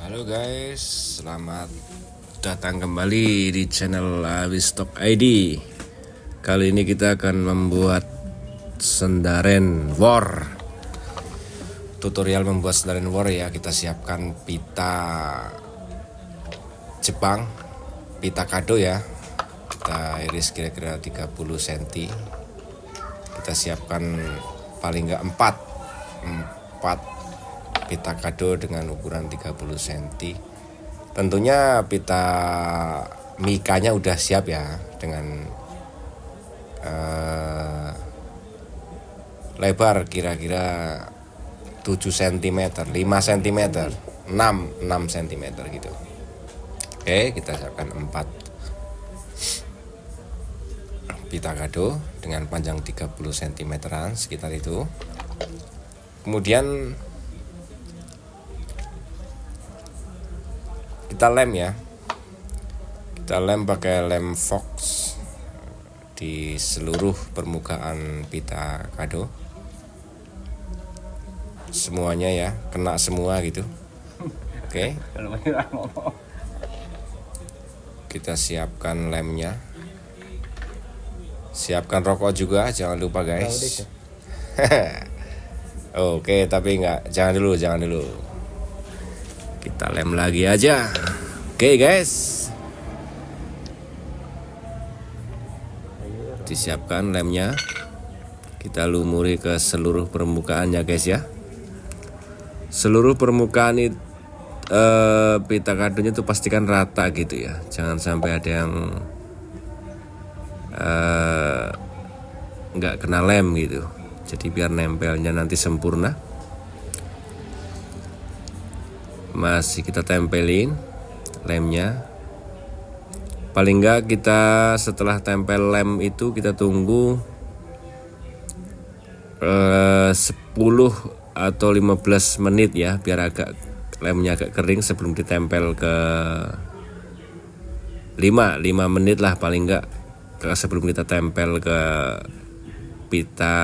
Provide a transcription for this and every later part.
Halo guys, selamat datang kembali di channel Awistok ID. Kali ini kita akan membuat sendaren war. Tutorial membuat sendaren war ya. Kita siapkan pita Jepang, pita kado ya. Kita iris kira-kira 30 cm. Kita siapkan paling enggak 4 pita kado dengan ukuran 30 cm. Tentunya pita mikanya udah siap ya, dengan lebar kira-kira 7 cm, 5 cm, 6 cm gitu. Oke, kita siapkan 4 pita kado dengan panjang 30 cm sekitar itu. Kemudian kita lem ya, kita lem pakai lem Fox di seluruh permukaan pita kado, semuanya ya, kena semua gitu. Oke, kita siapkan lemnya, siapkan rokok juga, jangan lupa guys. Oke, tapi jangan dulu. Kita lem lagi aja. Oke guys, disiapkan lemnya. Kita lumuri ke seluruh permukaannya guys ya. Seluruh permukaan pita kadonya itu pastikan rata gitu ya. Jangan sampai ada yang nggak kena lem gitu. Jadi biar nempelnya nanti sempurna. Masih kita tempelin lemnya. Paling enggak kita setelah tempel lem itu kita tunggu 10 atau 15 menit ya, biar lemnya agak kering sebelum ditempel ke 5 menit lah paling enggak, sebelum kita tempel ke pita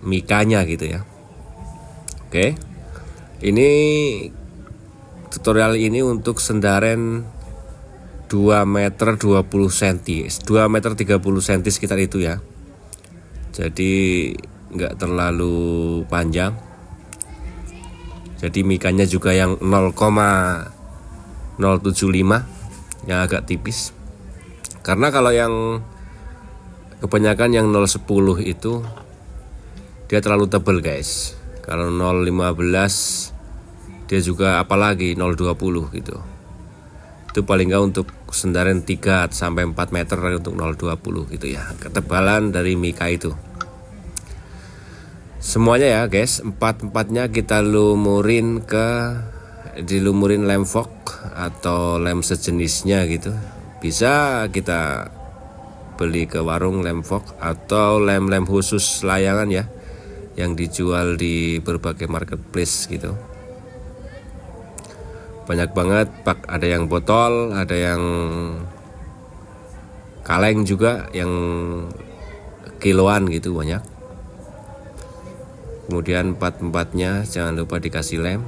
mikanya gitu ya. Oke, ini tutorial ini untuk sendaren 2 meter 20 cm, 2 meter 30 cm sekitar itu ya. Jadi nggak terlalu panjang. Jadi mikanya juga yang 0,075 yang agak tipis. Karena kalau yang kebanyakan yang 010 itu dia terlalu tebal guys. Kalau 015 dia juga apalagi 020 gitu. Itu paling enggak untuk sendaren 3 sampai 4 meter untuk 020 gitu ya. Ketebalan dari mika itu. Semuanya ya guys, 4-4-nya kita dilumurin lem Fox atau lem sejenisnya gitu. Bisa kita beli ke warung lem Fox atau lem-lem khusus layangan ya, yang dijual di berbagai marketplace gitu. Banyak banget, ada yang botol, ada yang kaleng juga, yang kiloan gitu banyak. Kemudian 4-4-nya jangan lupa dikasih lem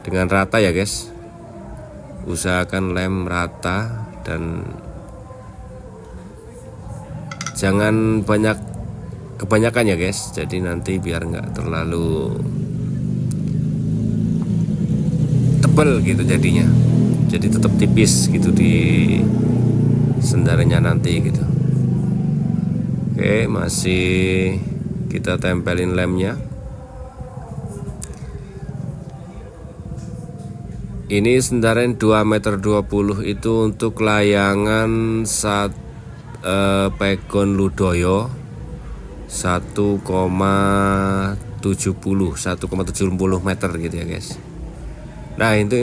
dengan rata ya guys. Usahakan lem rata dan jangan kebanyakan ya guys. Jadi nanti biar nggak terlalu tebal gitu jadinya, jadi tetap tipis gitu di sendarannya nanti gitu. Oke, masih kita tempelin lemnya. Ini sendaren 2 meter 20 itu untuk layangan Pegon Ludoyo 1,70 meter gitu ya guys. Nah itu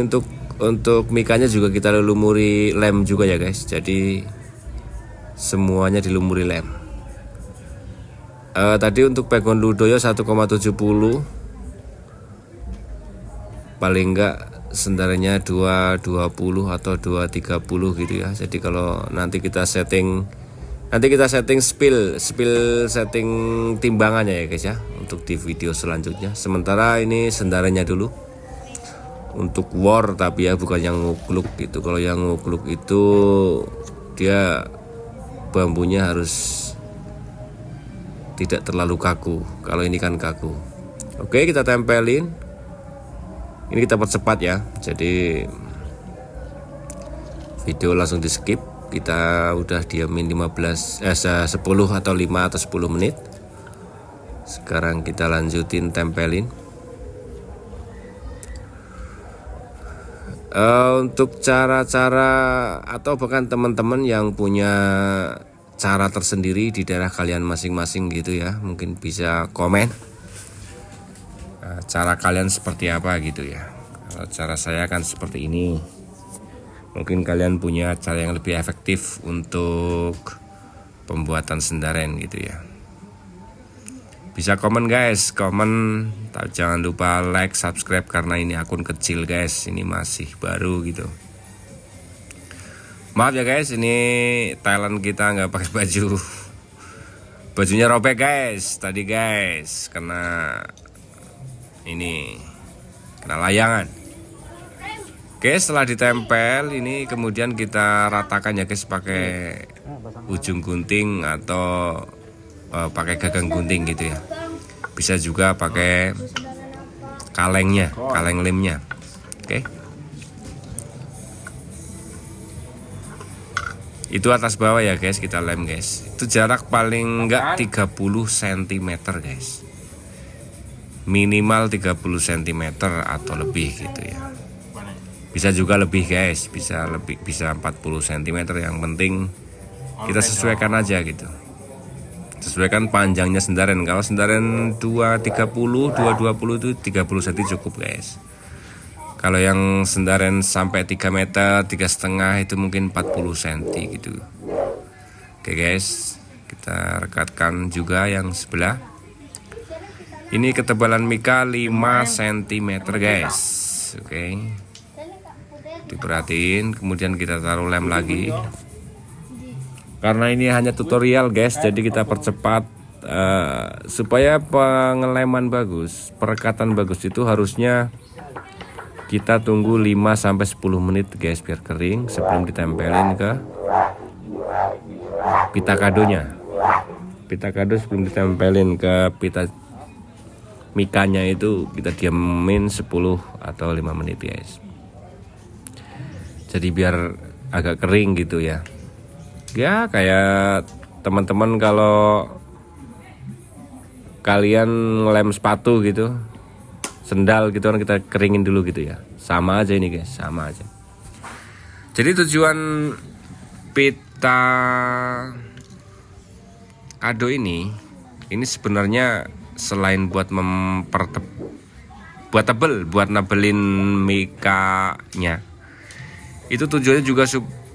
untuk mikanya juga kita lumuri lem juga ya guys. Jadi semuanya dilumuri lem. Tadi untuk Pegon Ludoyo 1,70, paling enggak sendarannya 220 atau 230 gitu ya. Jadi kalau nanti kita setting spill setting timbangannya ya guys ya, untuk di video selanjutnya. Sementara ini sendarannya dulu. untuk war, tapi ya bukan yang ngukluk gitu. Kalau yang ngukluk itu dia bambunya harus tidak terlalu kaku. Kalau ini kan kaku. Oke, kita tempelin. Ini kita percepat ya. Jadi video langsung di skip. Kita udah diamin 10 atau 5 atau 10 menit. Sekarang kita lanjutin tempelin. Untuk cara-cara atau bahkan teman-teman yang punya cara tersendiri di daerah kalian masing-masing gitu ya, mungkin bisa komen cara kalian seperti apa gitu ya. Kalau cara saya kan seperti ini, mungkin kalian punya cara yang lebih efektif untuk pembuatan sendaren gitu ya. Bisa komen guys, komen. Jangan lupa like, subscribe karena ini akun kecil guys, ini masih baru gitu. Maaf ya guys, ini Thailand kita nggak pakai baju. Bajunya robek guys, tadi guys, kena layangan. Oke, setelah ditempel ini kemudian kita ratakan ya guys pakai ujung gunting atau pakai gagang gunting gitu ya. Bisa juga pakai kaleng lemnya. Oke. Itu atas bawah ya guys, kita lem guys. Itu jarak paling enggak 30 cm guys. Minimal 30 cm atau lebih gitu ya. Bisa juga lebih guys, bisa 40 cm, yang penting kita sesuaikan aja gitu. Sesuaikan panjangnya sendaren. Kalau sendaren 220 itu 30 cm cukup guys. Kalau yang sendaren sampai 3 meter, 3,5 itu mungkin 40 cm gitu. Oke guys, kita rekatkan juga yang sebelah. Ini ketebalan mika 5 cm guys. Oke. Diperhatiin, kemudian kita taruh lem lagi. Karena ini hanya tutorial guys, jadi kita percepat supaya pengeleman bagus, perekatan bagus itu harusnya kita tunggu 5-10 menit guys biar kering sebelum ditempelin ke pita kadonya. Pita kado sebelum ditempelin ke pita mikanya itu kita diamin 10 atau 5 menit guys. Jadi biar agak kering gitu ya. Ya kayak teman-teman kalau kalian ngelem sepatu gitu, sendal gitu kan, kita keringin dulu gitu ya. Sama aja ini guys, sama aja. Jadi tujuan pita kado ini sebenarnya selain buat buat nabelin mikanya, itu tujuannya juga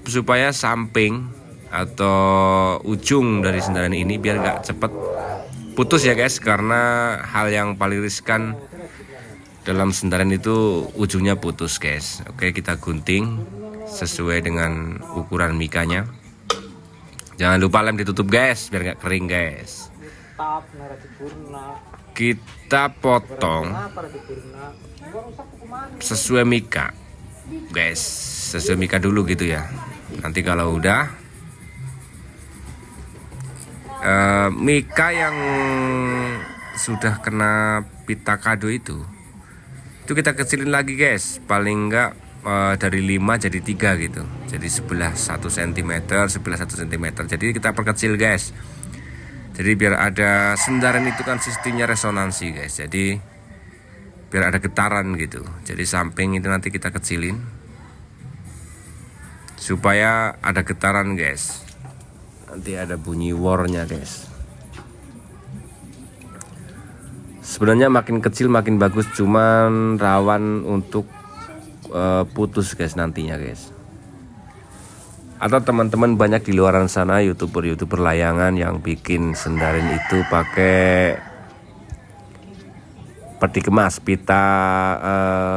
supaya samping atau ujung dari sendalen ini biar gak cepet putus ya guys, karena hal yang paling riskan dalam sendalen itu ujungnya putus guys. Oke, kita gunting sesuai dengan ukuran mikanya. Jangan lupa lem ditutup guys biar gak kering guys. Kita potong sesuai mika guys, sesuai mika dulu gitu ya. Nanti kalau udah mika yang sudah kena pita kado itu kita kecilin lagi guys, paling enggak dari 5 jadi 3 gitu, jadi sebelah 1 cm, sebelah 1 cm. Jadi kita perkecil guys, jadi biar ada sendaren itu kan sistemnya resonansi guys, jadi biar ada getaran gitu. Jadi samping itu nanti kita kecilin supaya ada getaran guys, nanti ada bunyi warnya guys. Sebenarnya makin kecil makin bagus, cuman rawan untuk putus guys nantinya guys. Atau teman-teman banyak di luaran sana youtuber layangan yang bikin sendaren itu pakai peti kemas, pita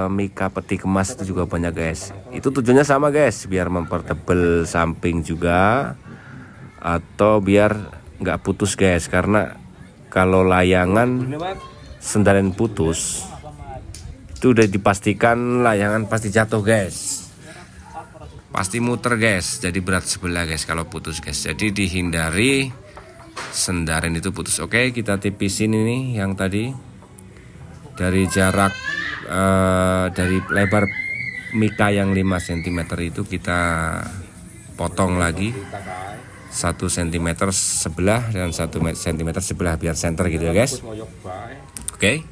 mika peti kemas itu juga banyak guys. Itu tujuannya sama guys, biar mempertebal samping juga atau biar nggak putus guys. Karena kalau layangan sendaren putus, itu udah dipastikan layangan pasti jatuh guys, pasti muter guys, jadi berat sebelah guys kalau putus guys, jadi dihindari sendaren itu putus. Oke, kita tipisin ini yang tadi dari jarak dari lebar mika yang 5 cm itu kita potong lagi 1 cm sebelah dan 1 cm sebelah biar center gitu ya guys. Oke.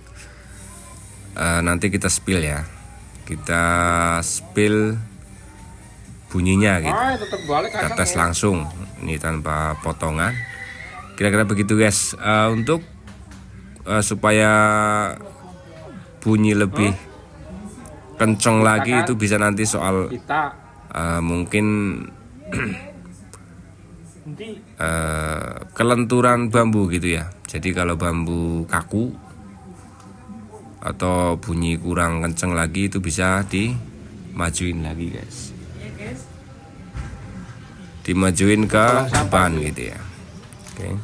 Nanti kita spill ya, kita spill bunyinya gitu, kita tes langsung ini tanpa potongan, kira-kira begitu guys. Untuk supaya bunyi lebih kenceng lagi itu bisa nanti soal mungkin kelenturan bambu gitu ya. Jadi kalau bambu kaku atau bunyi kurang kenceng lagi itu bisa dimajuin lagi guys, dimajuin ke depan gitu ya. Oke,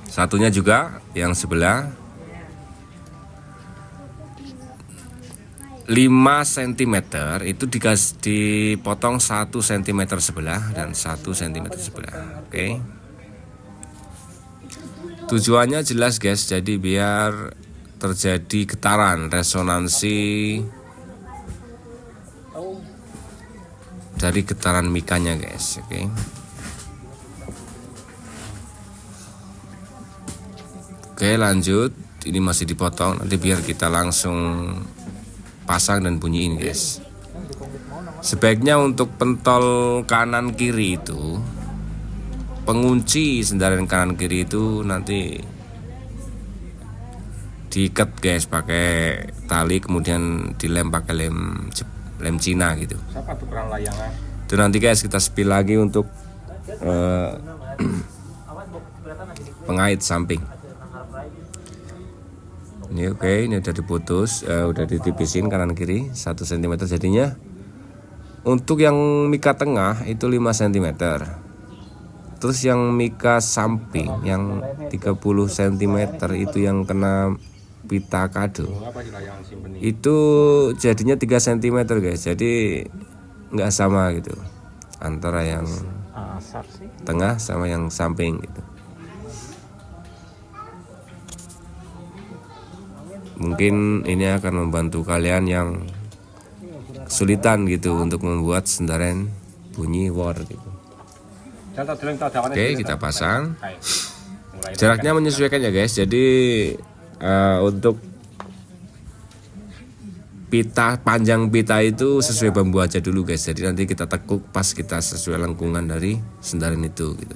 satunya juga yang sebelah 5 cm itu dipotong 1 cm sebelah dan 1 cm sebelah. Oke, tujuannya jelas guys, jadi biar terjadi getaran resonansi dari getaran mikanya guys. Oke, lanjut, ini masih dipotong, nanti biar kita langsung pasang dan bunyiin guys. Sebaiknya untuk pentol kanan kiri itu, pengunci sendaren kanan kiri itu nanti diikat guys pakai tali, kemudian dilem pakai lem Cina gitu. Itu nanti guys kita spill lagi untuk pengait samping. Ini oke, ini udah diputus, udah ditipisin kanan kiri 1 cm jadinya. Untuk yang mika tengah itu 5 cm. Terus yang mika samping yang 30 cm itu yang kena pita kado itu jadinya 3 cm guys, jadi nggak sama gitu antara yang tengah sama yang samping gitu. Mungkin ini akan membantu kalian yang kesulitan gitu untuk membuat sendaren bunyi war gitu. Oke, kita pasang, jaraknya menyesuaikan ya guys, jadi untuk pita, panjang pita itu sesuai bambu aja dulu guys, jadi nanti kita tekuk pas kita sesuai lengkungan dari sendaren itu gitu.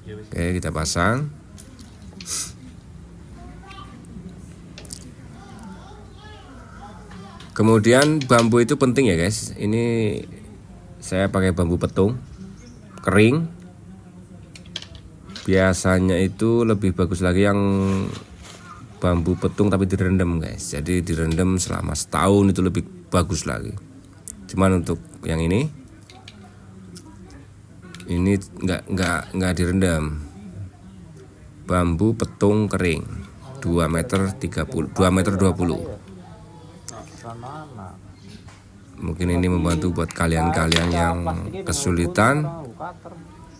Oke, kita pasang. Kemudian bambu itu penting ya guys, ini saya pakai bambu petung kering, biasanya itu lebih bagus lagi yang bambu petung tapi direndam guys, jadi direndam selama setahun itu lebih bagus lagi. Cuman untuk yang ini nggak direndam, bambu petung kering 2 meter 30, 2 meter 20. Mungkin ini membantu buat kalian-kalian yang kesulitan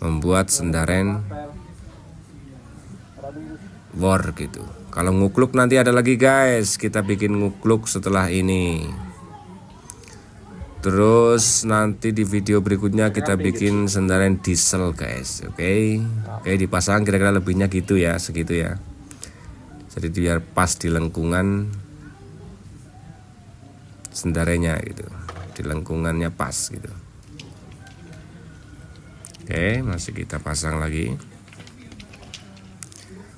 membuat sendaren war gitu. Kalau ngukluk nanti ada lagi guys, kita bikin ngukluk setelah ini. Terus nanti di video berikutnya kita bikin sendaren diesel guys. Oke, dipasang kira-kira lebihnya gitu ya, segitu ya. Jadi biar pas di lengkungan sendarennya gitu, di lengkungannya pas gitu. Oke, masih kita pasang lagi.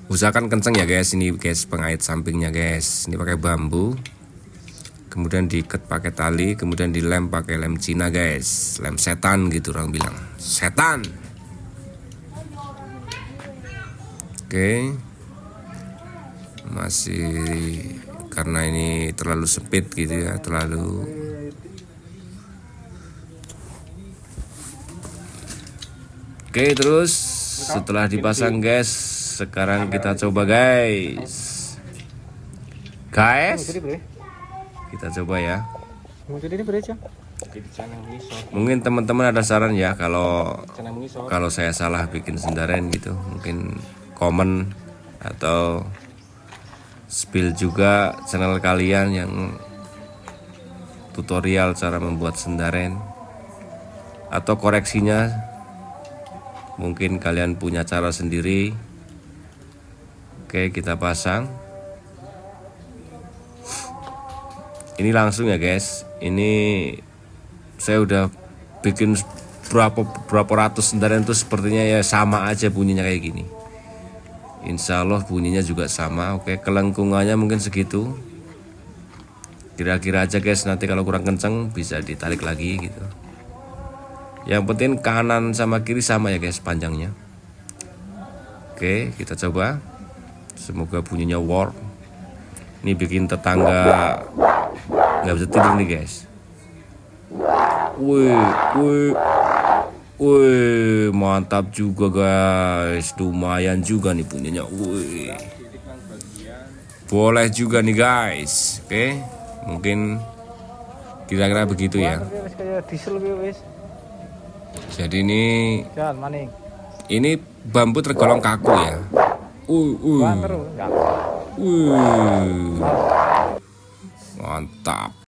Usahakan kenceng ya guys, ini guys pengait sampingnya guys. Ini pakai bambu, kemudian diikat pakai tali, kemudian dilem pakai lem Cina guys, lem setan gitu orang bilang, setan. Oke, masih karena ini terlalu sempit gitu ya, terlalu. Oke, terus setelah dipasang guys, sekarang kita coba guys. Kita coba ya. Mungkin ini bereja. Mungkin teman-teman ada saran ya kalau saya salah bikin sendaren gitu, mungkin komen atau spill juga channel kalian yang tutorial cara membuat sendaren atau koreksinya. Mungkin kalian punya cara sendiri. Oke, kita pasang. Ini langsung ya guys. Ini saya udah bikin berapa ratus sendaren itu sepertinya ya sama aja bunyinya kayak gini. Insya Allah bunyinya juga sama. Oke, kelengkungannya mungkin segitu. Kira-kira aja guys, nanti kalau kurang kenceng bisa ditarik lagi gitu. Yang penting kanan sama kiri sama ya guys panjangnya. Oke, kita coba. Semoga bunyinya war. Ini bikin tetangga nggak bisa tidur nih guys. Wih, mantap juga guys. Lumayan juga nih bunyinya. Wih, boleh juga nih guys. Oke, mungkin kira-kira begitu ya. Jadi ini bambu tergolong kaku ya. Mantap.